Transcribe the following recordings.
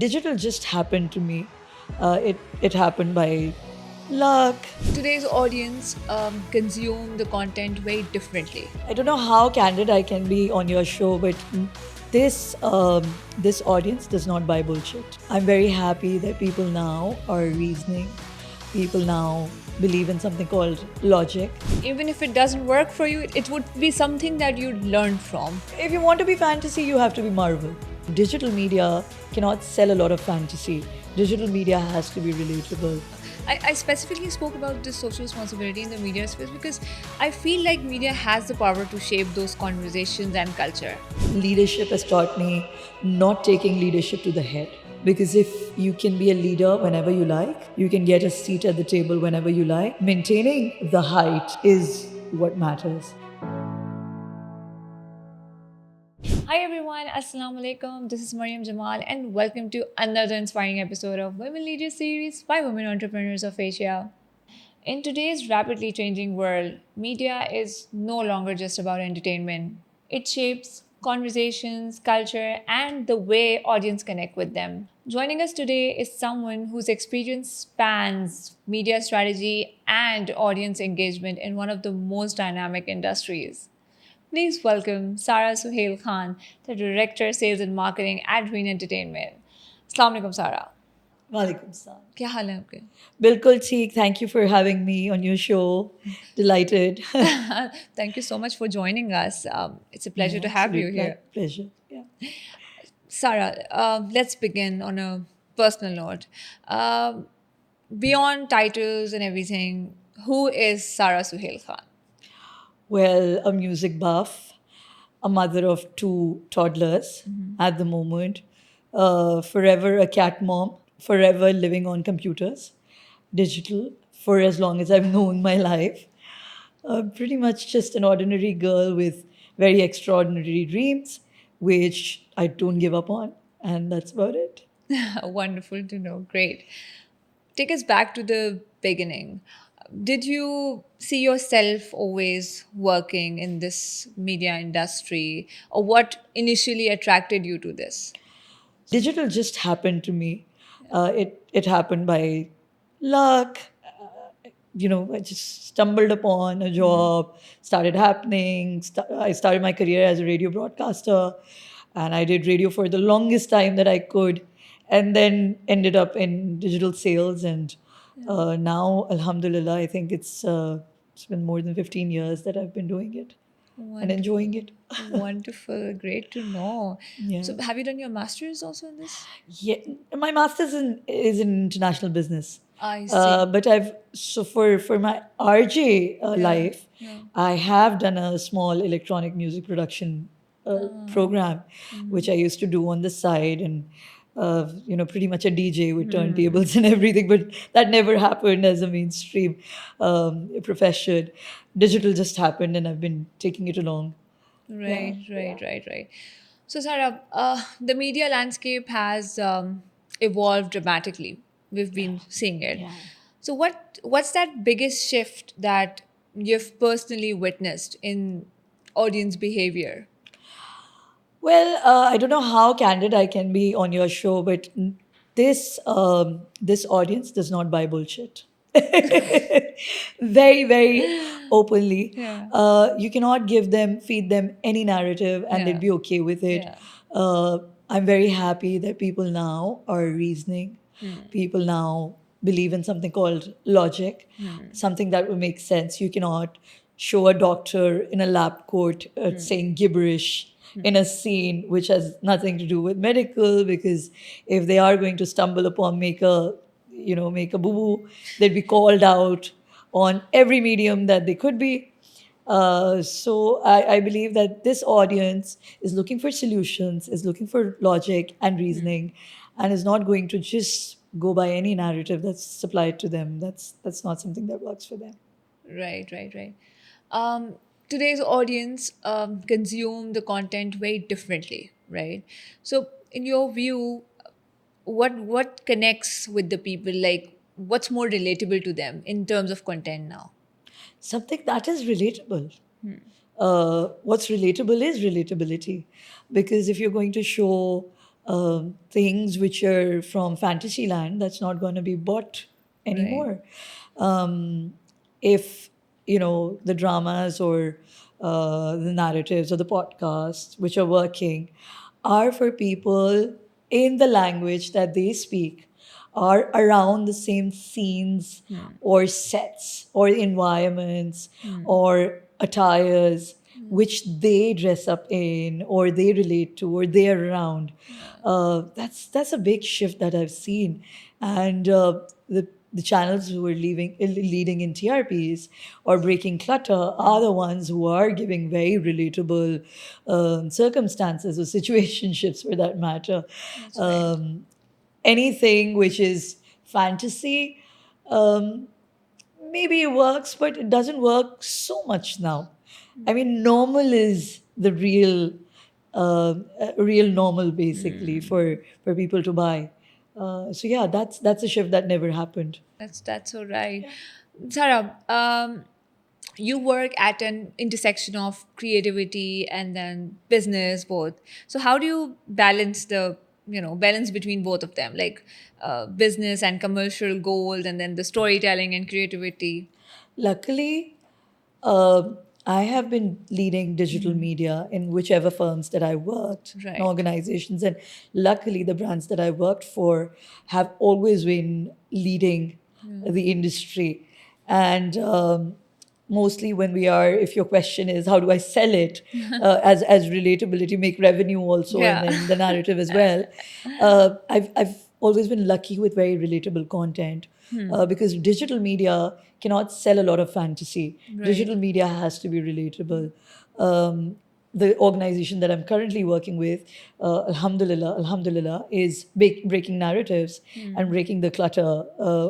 Digital just happened to me. It happened by luck. Today's audience consume the content very differently. I don't know how candid I can be on your show, but this audience does not buy bullshit. I'm very happy that people now are reasoning. People now believe in something called logic. Even if it doesn't work for you, it would be something that you'd learn from. If you want to be fantasy, you have to be Marvel. Digital media cannot sell a lot of fantasy. Digital media has to be relatable. I specifically spoke about this social responsibility in the media space because I feel like media has the power to shape those conversations and culture. Leadership has taught me not taking leadership to the head. Because if you can be a leader whenever you like, you can get a seat at the table whenever you like, maintaining the height is what matters. Hi everyone, Assalamu alaikum. This is Mariam Jamal and welcome to another inspiring episode of Women Leaders series by Women Entrepreneurs of Asia. In today's rapidly changing world, media is no longer just about entertainment. It shapes conversations, culture, and the way audience connect with them. Joining us today is someone whose experience spans media strategy and audience engagement in one of the most dynamic industries. Please welcome Sarah Suhail Khan, the Director Sales and Marketing at Green Entertainment. Assalamu alaikum, Sarah. Walaikum salam. क्या हाल है आपके? Bilkul Cheek, thank you for having me on your show. Delighted. Thank you so much for joining us. It's a pleasure to have you Absolute here. pleasure. Yeah. Sarah, let's begin on a personal note. Beyond titles and everything, who is Sarah Suhail Khan? Well, a music buff, a mother of two toddlers at the moment, forever a cat mom, forever living on computers, digital for as long as I've known my life. Pretty much just an ordinary girl with very extraordinary dreams, which I don't give up on. And that's about it. Wonderful to know. Great. Take us back to the beginning. Did you see yourself always working in this media industry, or what initially attracted you to this? Digital just happened to me. It happened by luck. I just stumbled upon a job, started happening. I started my career as a radio broadcaster, and I did radio for the longest time that I could, and then ended up in digital sales. And now, Alhamdulillah, I think it's been more than 15 years that I've been doing it and Wonderful. enjoying it. Wonderful. Great to know. Yeah. So, have you done your master's also in this? Yeah, my master's is in international business. I see. But I've so for my RJ life, yeah. I have done a small electronic music production program, which I used to do on the side, and pretty much a DJ with turntables and everything. But that never happened as a mainstream profession. Digital just happened, and I've been taking it along. Right. So, Sarah, the media landscape has evolved dramatically. We've been seeing it. Yeah. So, what's that biggest shift that you've personally witnessed in audience behavior? Well, I don't know how candid I can be on your show, but this audience does not buy bullshit. Very, very openly. Yeah. You cannot feed them any narrative, and Yeah. they'd be okay with it. Yeah. I'm very happy that people now are reasoning. People now believe in something called logic, something that will make sense. You cannot show a doctor in a lab coat saying gibberish in a scene which has nothing to do with medical, because if they are going to stumble upon make a boo boo, they'd be called out on every medium that they could be. So I believe that this audience is looking for solutions, is looking for logic and reasoning, and is not going to just go by any narrative that's supplied to them. That's not something that works for them. Right. Um, Today's audience consume the content very differently, right? So, in your view, what connects with the people? Like, what's more relatable to them in terms of content now? Something that is relatable. What's relatable is relatability. Because if you're going to show things which are from Fantasyland that's not going to be bought Right. anymore. If the dramas or the narratives or the podcasts which are working are for people in the language that they speak, are around the same scenes or sets or environments or attires which they dress up in or they relate to or they're around. That's a big shift that I've seen. And the channels who are leading in TRPs or breaking clutter are the ones who are giving very relatable circumstances or situationships for that matter. That's right. Um, Anything which is fantasy, um, maybe it works, but it doesn't work so much now. I mean, normal is the real normal basically for people to buy. So yeah, that's a shift that never happened. That's so right. Sarah, you work at an intersection of creativity and then business both. So how do you balance the balance between both of them, like business and commercial goals, and then the storytelling and creativity? Luckily, uh, I have been leading digital media in whichever firms that I worked, and Right. organizations, and luckily the brands that I worked for have always been leading the industry. And mostly when we are, if your question is how do I sell it as relatability, make revenue also, and Yeah. then the narrative as well. I've always been lucky with very relatable content because digital media cannot sell a lot of fantasy. Right. Digital media has to be relatable. The organization that I'm currently working with, Alhamdulillah, is breaking narratives and breaking the clutter,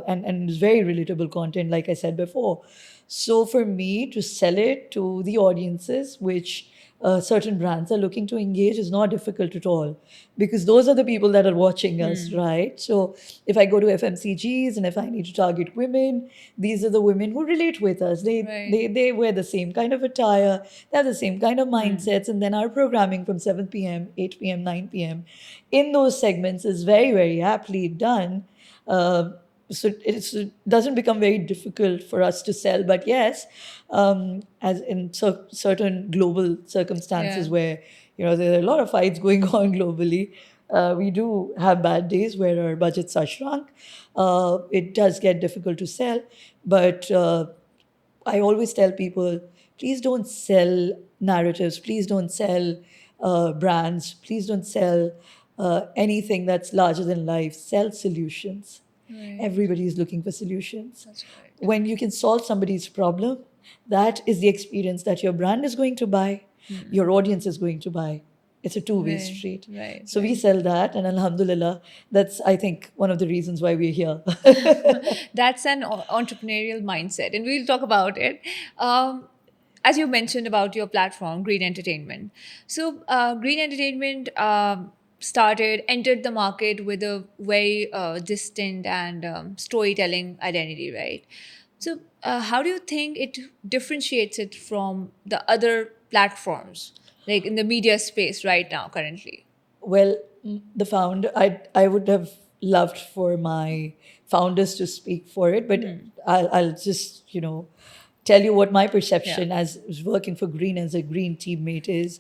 and it's very relatable content, like I said before. So for me to sell it to the audiences which certain brands are looking to engage is not difficult at all, because those are the people that are watching us, right? So if I go to FMCGs and if I need to target women, these are the women who relate with us. They Right. they they wear the same kind of attire, they have the same kind of mindsets, and then our programming from 7 p.m., 8 p.m., 9 p.m. in those segments is very, very aptly done. Uh, so it doesn't become very difficult for us to sell. But yes, as in certain global Yeah. circumstances where there are a lot of fights going on globally, we do have bad days where our budgets are shrunk. It does get difficult to sell, but I always tell people, please don't sell narratives, please don't sell brands, please don't sell anything that's larger than life. Sell solutions. Right. Everybody is looking for solutions. That's right. When you can solve somebody's problem, that is the experience that your brand is going to buy, your audience is going to buy. It's a two-way Right. street. Right. So we Right. sell that, and Alhamdulillah, that's, I think, one of the reasons why we're here. That's an entrepreneurial mindset, and we'll talk about it. As you mentioned about your platform, Green Entertainment. So, Green Entertainment entered the market with a very distinct and storytelling identity, right? So, how do you think it differentiates it from the other platforms, like in the media space right now, currently? Well, the founder, I would have loved for my founders to speak for it, but I'll just tell you what my Yeah. perception as working for Green as a Green teammate is.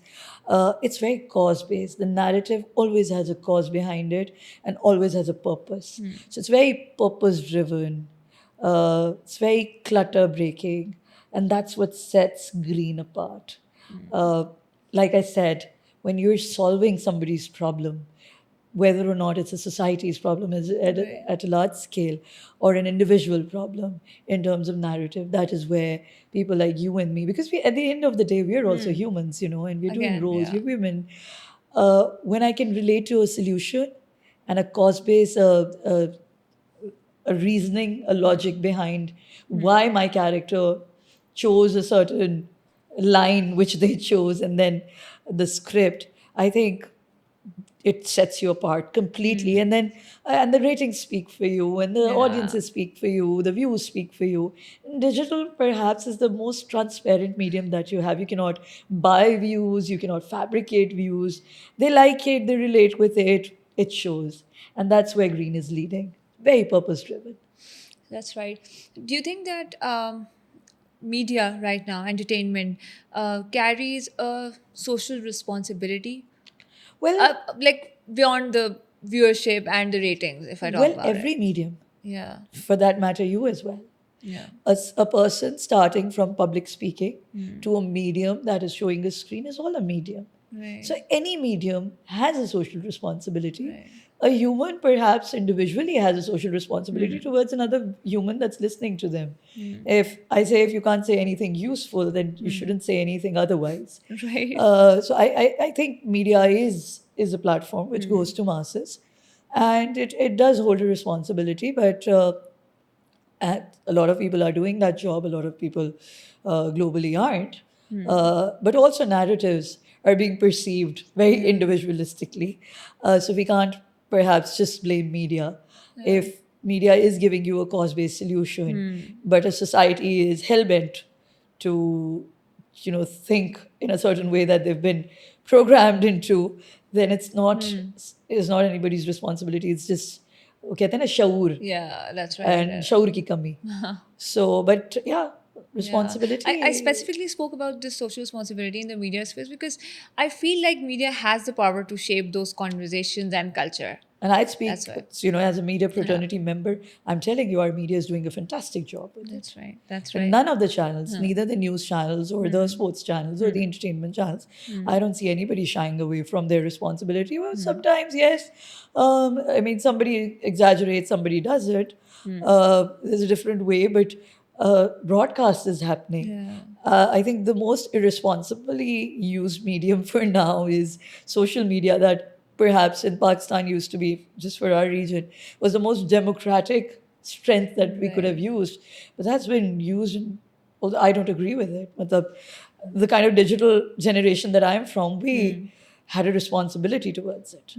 It's very cause based. The narrative always has a cause behind it and always has a purpose. So it's very purpose driven. It's very clutter breaking, and that's what sets Green apart. Uh, like I said, when you're solving somebody's problem, whether or not it's a society's problem is Right. at a large scale or an individual problem in terms of narrative, that is where people like you and me, because we at the end of the day we're also humans, and we're doing Again, roles, yeah. we're women. When I can relate to a solution and a cause base, a reasoning, a logic behind why my character chose a certain line which they chose, and then the script, I think it sets you apart completely. And then and the ratings speak for you, and the Yeah. audiences speak for you, the views speak for you. Digital perhaps is the most transparent medium that you have. You cannot buy views, you cannot fabricate views. They like it, they relate with it. it shows. And that's where Green is leading. Very purpose driven. That's right. Do you think that media right now, entertainment, carries a social responsibility? Well, Like beyond the viewership and the ratings, if I talk well, about it. every medium, Yeah. for that matter, you as well. Yeah. A person starting from public speaking to a medium that is showing a screen is all a medium. Right. So any medium has a social responsibility. Right. A human perhaps individually has a social responsibility towards another human that's listening to them. If I say if you can't say anything useful, then you shouldn't say anything otherwise. Right. So I think media is a platform which goes to masses, and it does hold a responsibility, but and a lot of people are doing that job. A lot of people globally aren't. But also narratives are being perceived very individualistically. So we can't perhaps just blame media. If media is giving you a cause-based solution, but a society is hell-bent to, think in a certain way that they've been programmed into, then it's not anybody's responsibility. It's just वो कहते हैं ना शऊर Yeah, that's right. and शऊर की कमी. So, but yeah, responsibility. I specifically spoke about this social responsibility in the media space because I feel like media has the power to shape those conversations and culture. And I'd speak, That's right. as a media fraternity member, I'm telling you, our media is doing a fantastic job with it. That's right. That's But right. none of the channels, neither the news channels or the sports channels or the entertainment channels, I don't see anybody shying away from their responsibility. Well, sometimes, yes. I mean, somebody exaggerates, somebody does it. There's a different way, but broadcast is happening. Yeah. I think the most irresponsibly used medium for now is social media, that perhaps in Pakistan used to be, just for our region, was the most democratic strength that we could have used. But that's been used, although I don't agree with it. But the kind of digital generation that I'm from, we had a responsibility towards it.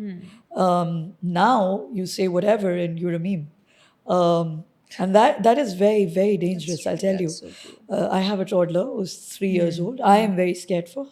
Now you say whatever and you're a meme. And that is very, very dangerous, I'll tell you. That's so true. I have a toddler who's 3 years old. I am very scared for her.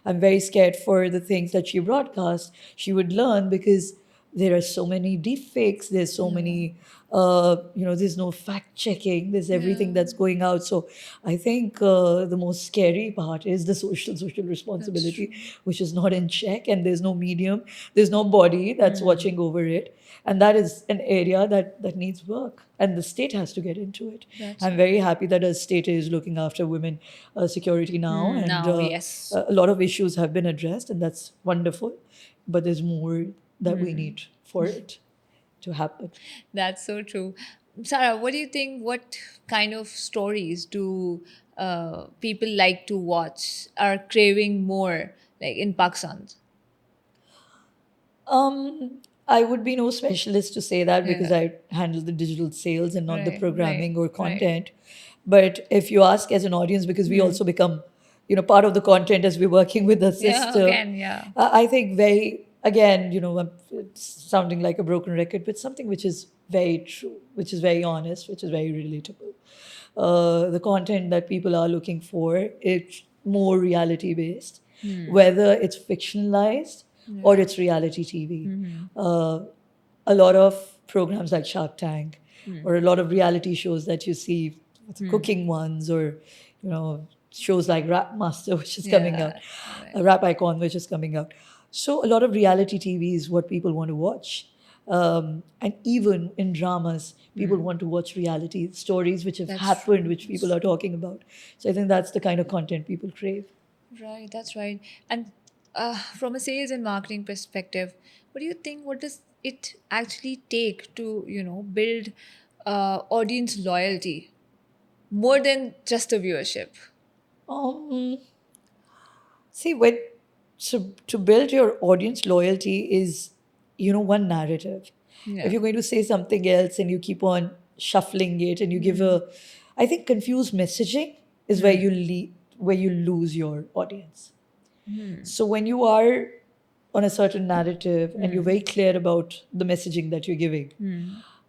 I'm very scared for the things that she broadcasts. She would learn because there are so many deep fakes. There's so many, there's no fact checking. There's everything that's going out. So I think the most scary part is the social responsibility, which is not in check, and there's no medium, there's no body that's watching over it. And that is an area that needs work, and the state has to get into it. I'm very happy that the state is looking after women security now, and now, yes. a lot of issues have been addressed, and that's wonderful. But there's more that we need for it to happen. That's so true. Sarah, what do you think? What kind of stories do people like to watch, are craving more, like in Pakistan? I would be no specialist to say that because I handle the digital sales and not the Right, programming right, or content. But if you ask as an audience, because we also become, part of the content as we're working with the Yeah, system. again, yeah. I think it's sounding like a broken record, but something which is very true, which is very honest, which is very relatable. The content that people are looking for, it's more reality based, whether it's fictionalized or it's reality TV. A lot of programs like Shark Tank or a lot of reality shows that you see, cooking ones, or shows like Rap Master, which is coming out, Rap Icon, which is coming out. So a lot of reality TV is what people want to watch. And even in dramas, people want to watch reality stories which have happened, which people are talking about. So I think that's the kind of content people crave. Right, that's right. And from a sales and marketing perspective, what do you think? What does it actually take to, build audience loyalty more than just the viewership? See, to build your audience loyalty is, one narrative. Yeah. If you're going to say something else and you keep on shuffling it and you give I think confused messaging is where you lose your audience. So when you are on a certain narrative and you're very clear about the messaging that you're giving,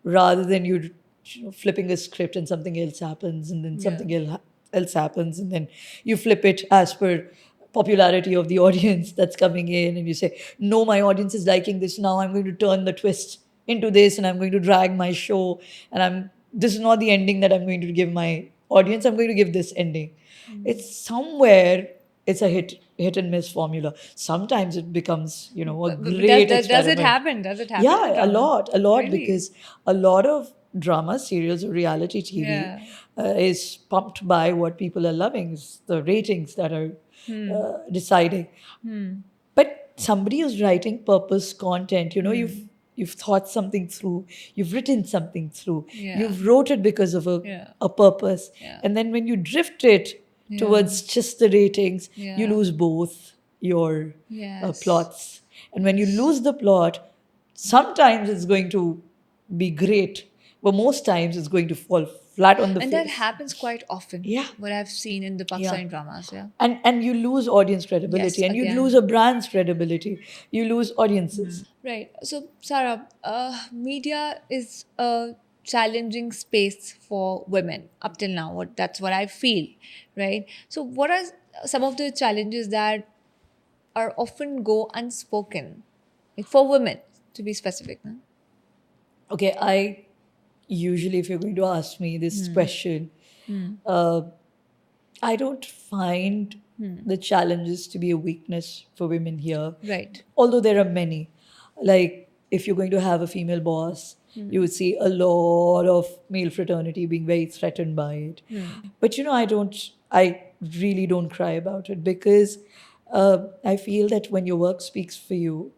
rather than you flipping a script and something else happens and then something else happens and then you flip it as per popularity of the audience that's coming in, and you say, no, my audience is liking this, now I'm going to turn the twist into this, and I'm going to drag my show, and this is not the ending that I'm going to give my audience, I'm going to give this ending. It's somewhere, it's a hit and miss formula. Sometimes it becomes, a But great does it experiment. happen? Does it happen? in Yeah, drama? a lot, Really? because a lot of drama serials or reality TV Yeah. is pumped by what people are loving, it's the ratings that are Hmm. deciding. But somebody who's writing purpose content, Hmm. you've thought something through, you've written something through, Yeah. you've wrote it because of Yeah. a purpose, Yeah. and then when you drift it towards just the ratings, you Yeah. lose both your Yes. plots. And when you lose the plot, sometimes it's going to be great, but most times it's going to fall flat on the And face. that happens quite often. Yeah. What I've seen in the Pakistani dramas. Yeah. And you lose audience credibility, Yes, and you again. lose a brand's credibility, you lose audiences. Right. So, Sarah, media is a challenging space for women up till now. That's what I feel, right? So, what are some of the challenges that are often go unspoken, like for women, to be specific? No? Okay, I usually, if you're going to ask me this question, I don't find the challenges to be a weakness for women here. Right. Although there are many. Like, if you're going to have a female boss, you would see a lot of male fraternity being very threatened by it. But I really don't cry about it, because I feel that when your work speaks for you,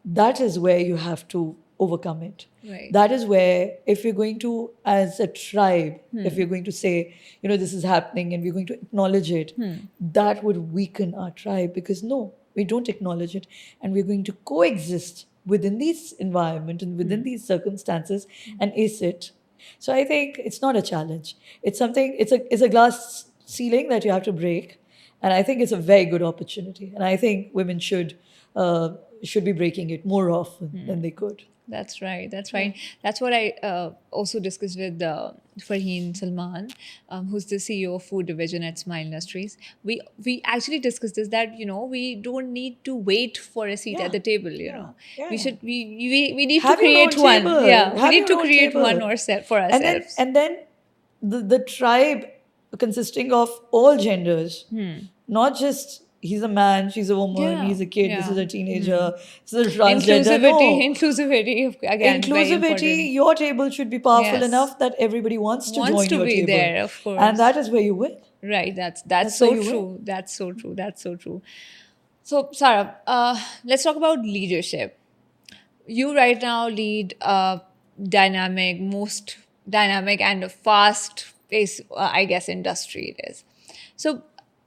that is where you have to overcome it. Right. That is where, if you're going to, as a tribe, if you're going to say, this is happening and we're going to acknowledge it, that would weaken our tribe, because no, we don't acknowledge it, and we're going to coexist within this environment and within these circumstances and ace it. So I think it's not a challenge. It's something, it's a glass ceiling that you have to break. And I think it's a very good opportunity. And I think women should be breaking it more often than they could. That's right. That's right. That's what I also discussed with Farheen Salman, who's the CEO of food division at Smile Industries. We actually discussed this, that we don't need to wait for a seat at the table. Yeah. We need Have to your own create one. table. Yeah, we Have need to your own create table. one for ourselves. And then the tribe consisting of all genders, not just he's a man, she's a woman, Yeah, he's a kid, this yeah. is a teenager, this is a transgender. Inclusivity again, very important. Inclusivity, your table should be powerful Yes. enough that everybody wants to Wants join to your be table. there, of course. And that is where you win. Right, that's where so you true. That's so true. That's so true. So, Sarah, let's talk about leadership. You right now lead a most dynamic and fast pace, I guess, industry it is. So,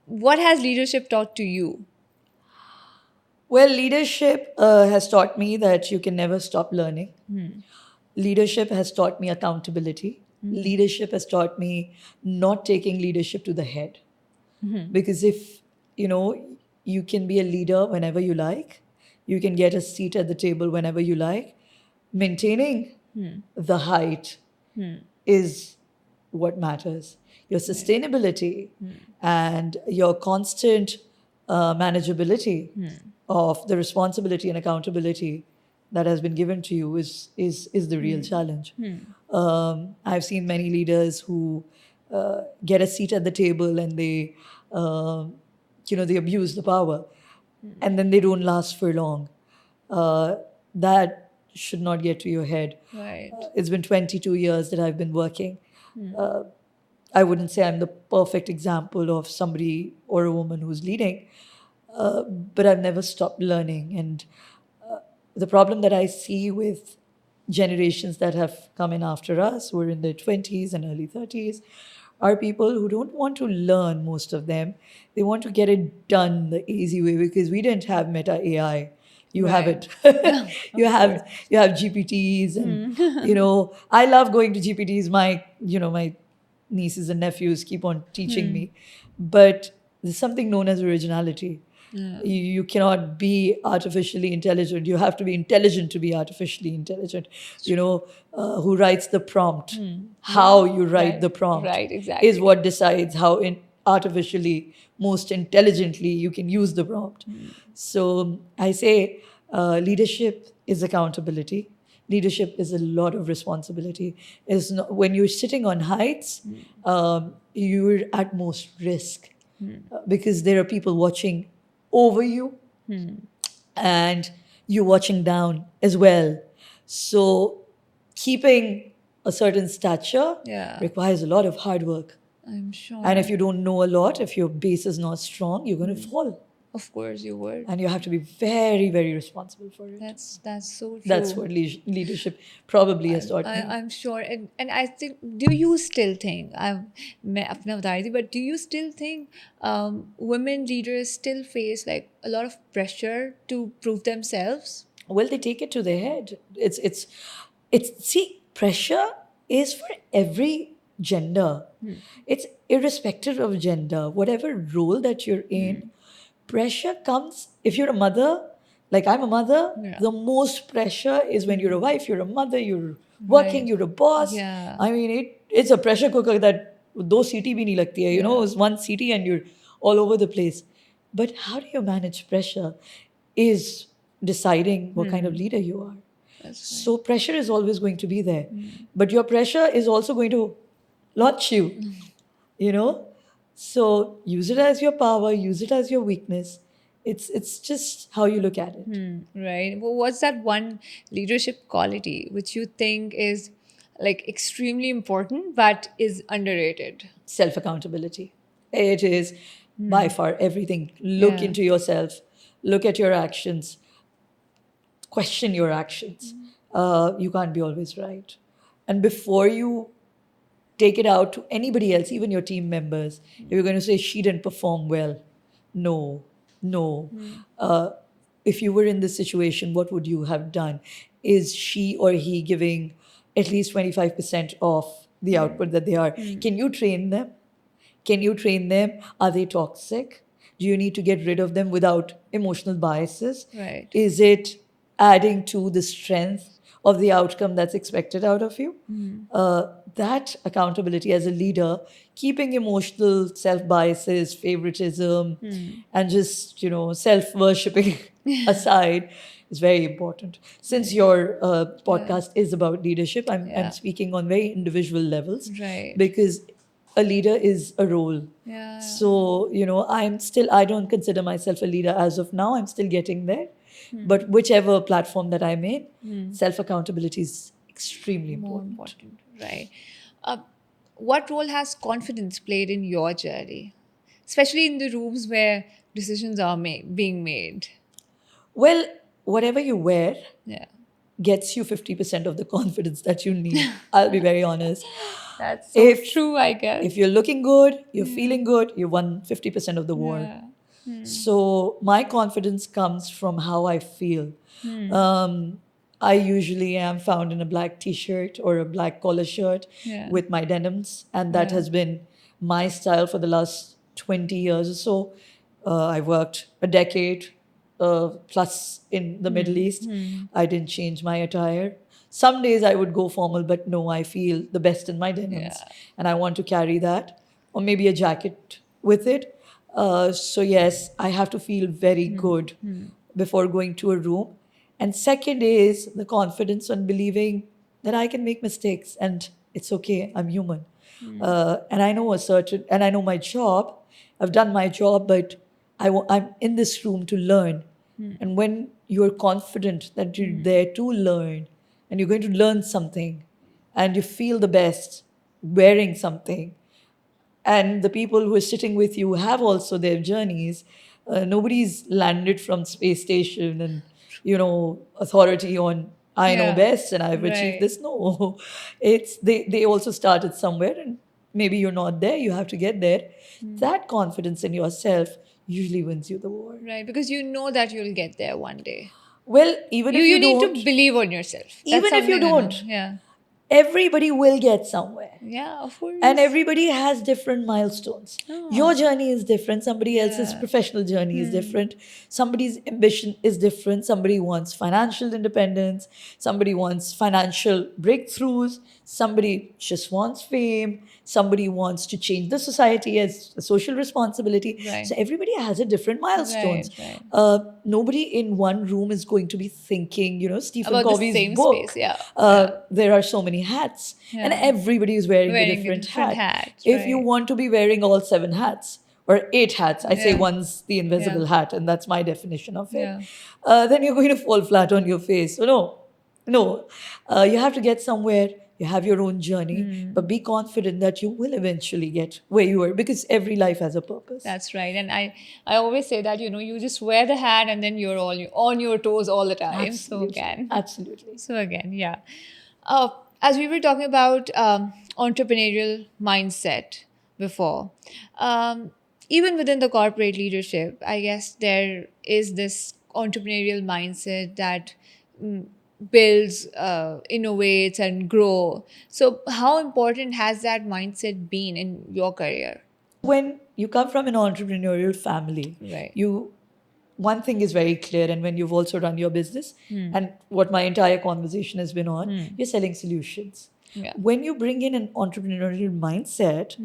what has leadership taught to you? Well, leadership has taught me that you can never stop learning. Leadership has taught me accountability. Leadership has taught me not taking leadership to the head. Because if, you can be a leader whenever you like, you can get a seat at the table whenever you like, maintaining the height is what matters. Your sustainability and your constant manageability of the responsibility and accountability that has been given to you is the real challenge. I've seen many leaders who get a seat at the table and they they abuse the power, and then they don't last for long. That should not get to your head. Right. It's been 22 years that I've been working. I wouldn't say I'm the perfect example of somebody or a woman who's leading, but I've never stopped learning. And the problem that I see with generations that have come in after us, who are in their 20s and early 30s, are people who don't want to learn, most of them. They want to get it done the easy way, because we didn't have Meta AI. You have Right. it. you have GPTs, and I love going to GPTs. My nieces and nephews keep on teaching me, but there's something known as originality. You cannot be artificially intelligent. You have to be intelligent to be artificially intelligent. Who writes the prompt, how you write Right. the prompt, Right, exactly. is what decides how artificially, most intelligently you can use the prompt. So I say leadership is accountability. Leadership is a lot of responsibility. Is not, when you're sitting on heights, you're at most risk because there are people watching over you and you're watching down as well. So keeping a certain stature Yeah. requires a lot of hard work. I'm sure. And if you don't know a lot, if your base is not strong, you're going to fall. Of course you would. And you have to be very, very responsible for it. That's so true. That's what leadership probably has taught me. I'm sure, and I think. Do you still think मैं अपना बता रही थी, but do you still think women leaders still face like a lot of pressure to prove themselves? Well, they take it to their head. It's see, pressure is for every gender. It's irrespective of gender. Whatever role that you're in, pressure comes if you're a mother, like I'm a mother, Yeah. the most pressure is when you're a wife, you're a mother, you're working, Right. you're a boss. Yeah. I mean, it's a pressure cooker that do CT bhi nahi lagti hai, you know, it's one CT and you're all over the place. But how do you manage pressure is deciding what kind of leader you are. That's So pressure is always going to be there. But your pressure is also going to launch you, you know? So use it as your power, use it as your weakness. It's just how you look at it. Right. Well, what's that one leadership quality which you think is like extremely important but is underrated? Self accountability. It is by far everything. Look Yeah. into yourself, look at your actions, question your actions. You can't be always right. And before you take it out to anybody else, even your team members, if you're going to say she didn't perform well, no. If you were in this situation, what would you have done? Is she or he giving at least 25% of the output that they are? Can you train them? Can you train them? Are they toxic? Do you need to get rid of them without emotional biases? Right. Is it adding to the strength of the outcome that's expected out of you? That accountability as a leader, keeping emotional self biases, favoritism, and just, self worshipping aside is very important. Since your podcast is about leadership, I'm speaking on very individual levels. Right. Because a leader is a role. Yeah. So, I don't consider myself a leader as of now. I'm still getting there. But whichever platform that I'm in, self accountability is extremely More important. important. Right. What role has confidence played in your journey, especially in the rooms where decisions are being made? Well, whatever you wear Yeah. gets you 50% of the confidence that you need. I'll be very honest. That's so If- true, I guess. If you're looking good, you're feeling good, you won 50% of the war. Yeah. So my confidence comes from how I feel. I usually am found in a black t-shirt or a black collar shirt Yeah. with my denims, and that has been my style for the last 20 years or so. I worked a decade plus in the Middle East. I didn't change my attire. Some days I would go formal, but no, I feel the best in my denims, and I want to carry that, or maybe a jacket with it. So yes, I have to feel very good before going to a room. And second is the confidence on believing that I can make mistakes and it's okay. I'm human, and I know and I know my job. I've done my job, but I'm in this room to learn. And when you're confident that you're there to learn, and you're going to learn something, and you feel the best wearing something, and the people who are sitting with you have also their journeys. Nobody's landed from space station and authority on I know Yeah. best and I've achieved Right. this. No, it's they also started somewhere, and maybe you're not there. You have to get there. That confidence in yourself usually wins you the war. Right. Because you know that you'll get there one day. Well, even if You you need don't, to believe on yourself. That's Even if you something I know. don't. Yeah. everybody will get somewhere. Yeah, of course. And everybody has different milestones. Your journey is different. Somebody else's professional journey is different. Somebody's ambition is different. Somebody wants financial independence. Somebody wants financial breakthroughs. Somebody just wants fame. Somebody wants to change the society as a social responsibility. Right. So everybody has a different milestones. Right. Nobody in one room is going to be thinking, Stephen About the Covey's same book. space, yeah. There are so many hats, and everybody is wearing a different hat. If you right. want to be wearing all 7 hats or 8 hats, I say Yeah. one's the invisible hat, and that's my definition of it. Yeah. Then you're going to fall flat on your face. So no. You have to get somewhere. You have your own journey, but be confident that you will eventually get where you are, because every life has a purpose. That's right. And I always say that, you just wear the hat and then you're all on your toes all the time. Absolutely. Absolutely. So again, yeah. As we were talking about entrepreneurial mindset before, even within the corporate leadership, I guess there is this entrepreneurial mindset that builds, innovates, and grow. So, how important has that mindset been in your career? When you come from an entrepreneurial family, Right. one thing is very clear, and when you've also run your business, and what my entire conversation has been on, you're selling solutions. Yeah. When you bring in an entrepreneurial mindset,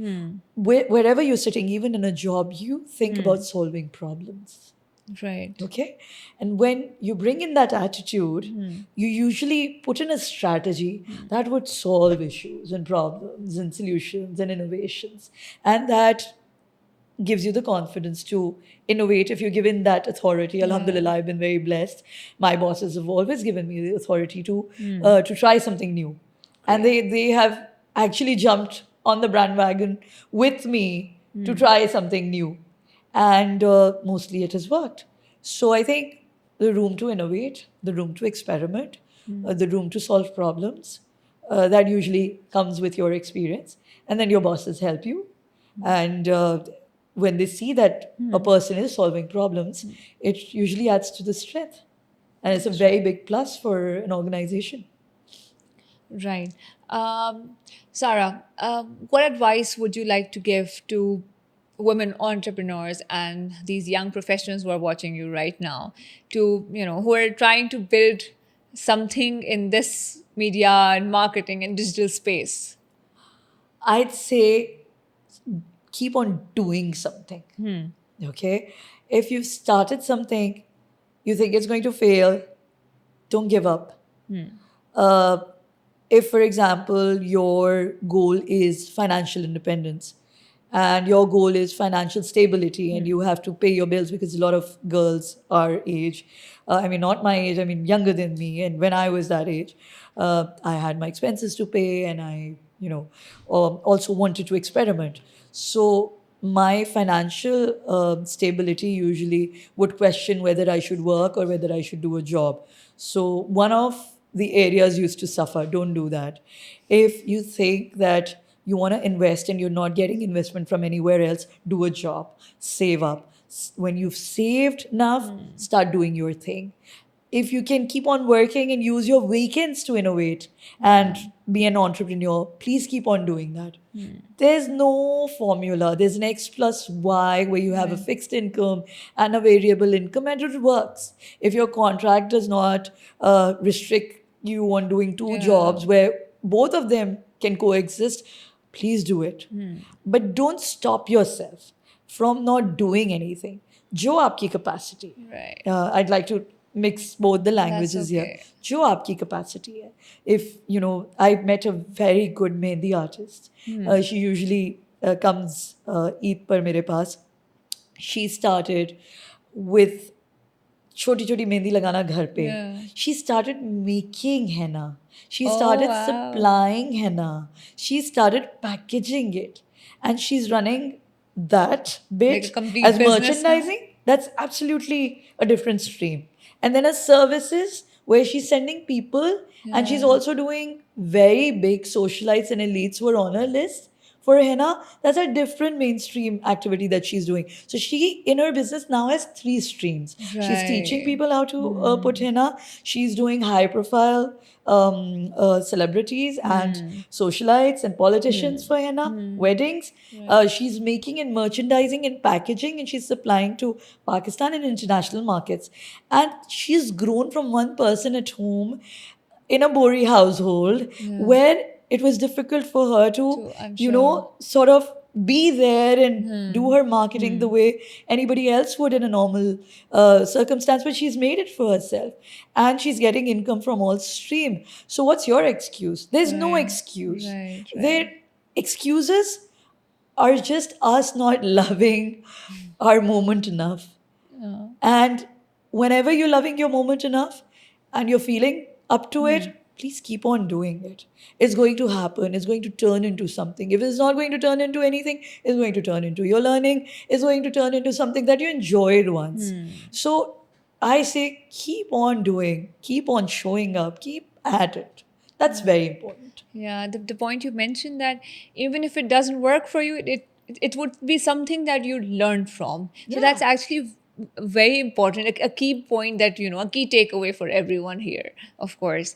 wherever you're sitting, even in a job, you think about solving problems. Right. Okay? And when you bring in that attitude, you usually put in a strategy that would solve issues and problems and solutions and innovations. And that gives you the confidence to innovate if you're given that authority. Alhamdulillah, I've been very blessed. My bosses have always given me the authority to try something new. And they have actually jumped on the bandwagon with me to try something new. And mostly it has worked. So I think the room to innovate, the room to experiment, the room to solve problems, that usually comes with your experience. And then your bosses help you. And when they see that a person is solving problems, it usually adds to the strength. And it's a very big plus for an organization. Right. Sarah, what advice would you like to give to women entrepreneurs and these young professionals who are watching you right now, who are trying to build something in this media and marketing and digital space? I'd say keep on doing something. Okay? If you've started something, you think it's going to fail, don't give up. If, for example, your goal is financial independence and your goal is financial stability and you have to pay your bills, because a lot of girls our age, not my age, younger than me, and when I was that age, I had my expenses to pay, and I also wanted to experiment. So my financial stability usually would question whether I should work or whether I should do a job. So one of the areas used to suffer. Don't do that. If you think that you want to invest and you're not getting investment from anywhere else, do a job, save up. When you've saved enough, start doing your thing. If you can keep on working and use your weekends to innovate and be an entrepreneur, please keep on doing that. There's no formula. There's an X plus Y where you have a fixed income and a variable income, and it works. If your contract does not restrict you on doing two jobs where both of them can coexist, please do it. But don't stop yourself from not doing anything. Jo aapki capacity. Right. I'd like to mix both the languages okay. here. Jo aapki capacity hai. If, I met a very good mehndi artist. She usually comes Eid par mere paas. She started with छोटी-छोटी मेहंदी लगाना घर पे. She started making henna. She started supplying henna. She started packaging it. And she's running that bit Like a complete as business merchandising. That's absolutely a different stream. And then her services, where she's sending people, and she's also doing very big socialites and elites who are on her list For henna, that's a different mainstream activity that she's doing. So she, in her business now, has three streams. She's teaching Right. people how to put henna. She's doing high profile celebrities and socialites and politicians for henna, weddings. She's making and merchandising and packaging, and she's supplying to Pakistan and international markets. And she's grown from one person at home in a Bori household where it was difficult for her to, I'm you sure. know, sort of be there and do her marketing the way anybody else would in a normal circumstance, but she's made it for herself and she's getting income from all stream. So what's your excuse? There's no excuse. Right. Their excuses are just us not loving our moment enough. And whenever you're loving your moment enough and you're feeling up to it, please keep on doing it. It's going to happen. It's going to turn into something. If it's not going to turn into anything, it's going to turn into your learning. It's going to turn into something that you enjoyed once. So I say keep on doing, keep on showing up, keep at it. That's very important. Yeah, the point you mentioned, that even if it doesn't work for you, it would be something that you learn from. So that's actually very important, a key point that, a key takeaway for everyone here, of course.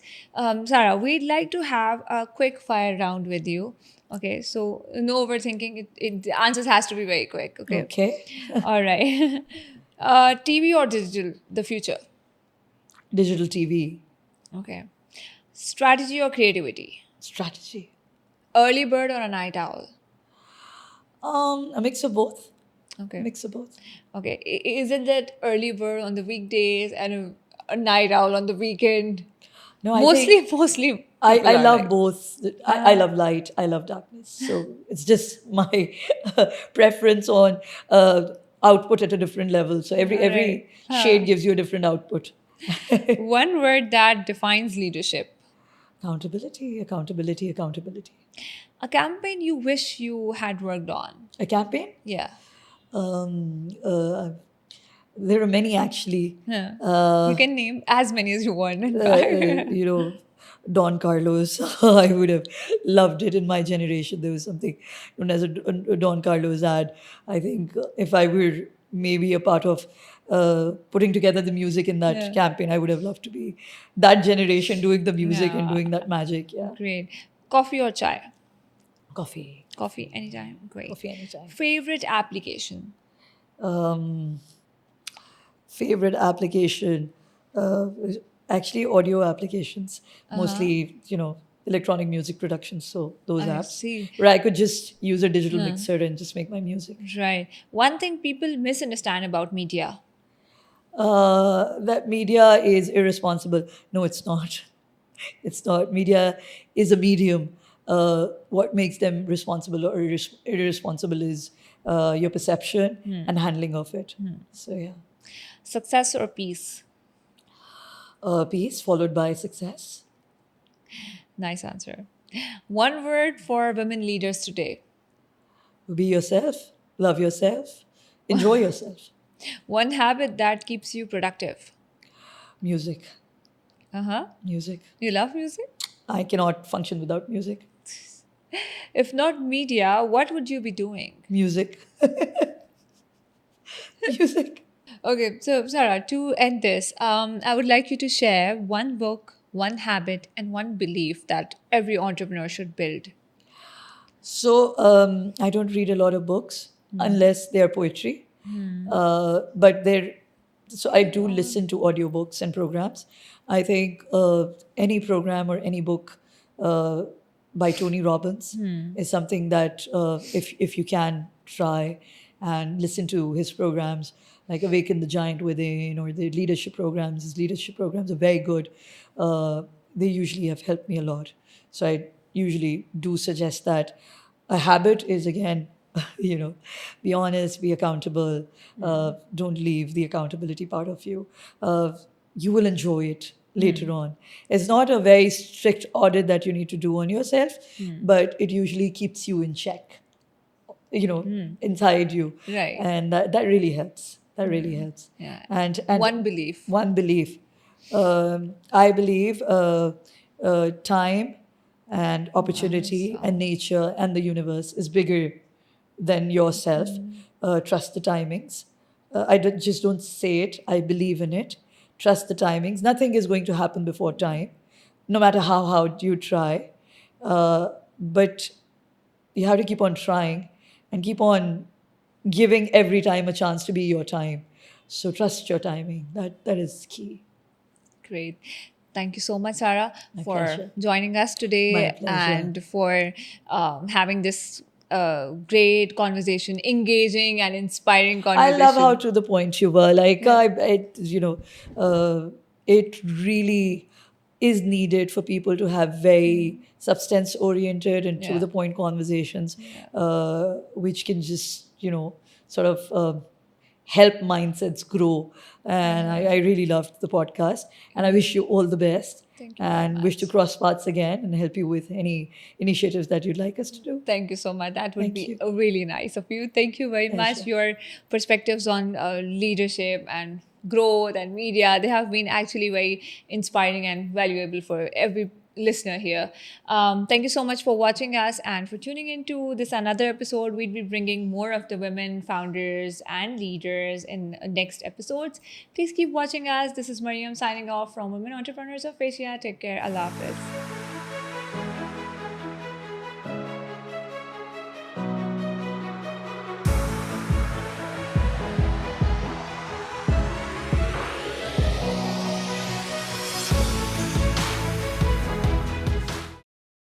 Sarah, we'd like to have a quick fire round with you. Okay, so no overthinking. The answers has to be very quick. Okay. Okay. All right. TV or digital, the future? Digital TV, Okay. Strategy or creativity? strategy. Early bird or a night owl? A mix of both. Okay. Mix of both. Okay. Is it that early bird on the weekdays and a night owl on the weekend? No, I think Mostly. I people are love like- both. I love light. I love darkness. So it's just my preference on output at a different level. So every shade gives you a different output. One word that defines leadership. Accountability, accountability, accountability. A campaign you wish you had worked on. A campaign? Yeah. There are many actually. You can name as many as you want. You know, Don Carlos. I would have loved it in my generation. There was something known as a Don Carlos ad. I think if I were maybe a part of putting together the music in that campaign, I would have loved to be that generation doing the music and doing that magic. Yeah. Great. Coffee or chai? Coffee. Coffee, anytime. Great. Coffee anytime. Favorite application? Favorite application? Actually, audio applications. Mostly, electronic music production. So those apps. see. Where I could just use a digital mixer and just make my music. Right. One thing people misunderstand about media. That media is irresponsible. No, it's not. It's not. Media is a medium. What makes them responsible or irresponsible is your perception and handling of it. So, yeah. Success or peace? Peace followed by success. Nice answer. One word for women leaders today. Be yourself. Love yourself. Enjoy yourself. One habit that keeps you productive. Music. Music. You love music? I cannot function without music. If not media, what would you be doing? Music. Music. Okay, so Sarah, to end this, I would like you to share one book, one habit, and one belief that every entrepreneur should build. So I don't read a lot of books unless they are poetry. But so I do listen to audiobooks and programs. I think any program or any book by Tony Robbins is something that if you can try and listen to his programs, like Awaken the Giant Within or the leadership programs. His leadership programs are very good. They usually have helped me a lot. So I usually do suggest that. A habit is, again, be honest, be accountable. Don't leave the accountability part of you. You will enjoy it later on. It's not a very strict audit that you need to do on yourself, but it usually keeps you in check, inside you. Right. And that really helps. That really helps. Yeah. And One belief. One belief. I believe time and opportunity and nature and the universe is bigger than yourself. Trust the timings. Just don't say it. I believe in it. Trust the timings. Nothing is going to happen before time, no matter how hard you try. But you have to keep on trying and keep on giving every time a chance to be your time. So trust your timing. That is key. Great. Thank you so much, Sarah, My for pleasure. joining us My today pleasure. and for having this great conversation, engaging and inspiring I conversation. love how to the point you were. Like, it really is needed for people to have very substance oriented and to Yeah. the point conversations, which can just, sort of help mindsets grow. And I really loved the podcast. And I wish you all the best. Thank you very And wish to much. cross paths again and help you with any initiatives that you'd like us to do. Thank you so much. That would Thank be you. really nice of you. Thank you very much. Pleasure. Your perspectives on leadership and growth and media, they have been actually very inspiring and valuable for every listener here. Thank you so much for watching us and for tuning into this another episode. We'll be bringing more of the women founders and leaders in next episodes. Please keep watching us. This is Mariam signing off from Women Entrepreneurs of Asia. Take care. Allah Hafiz.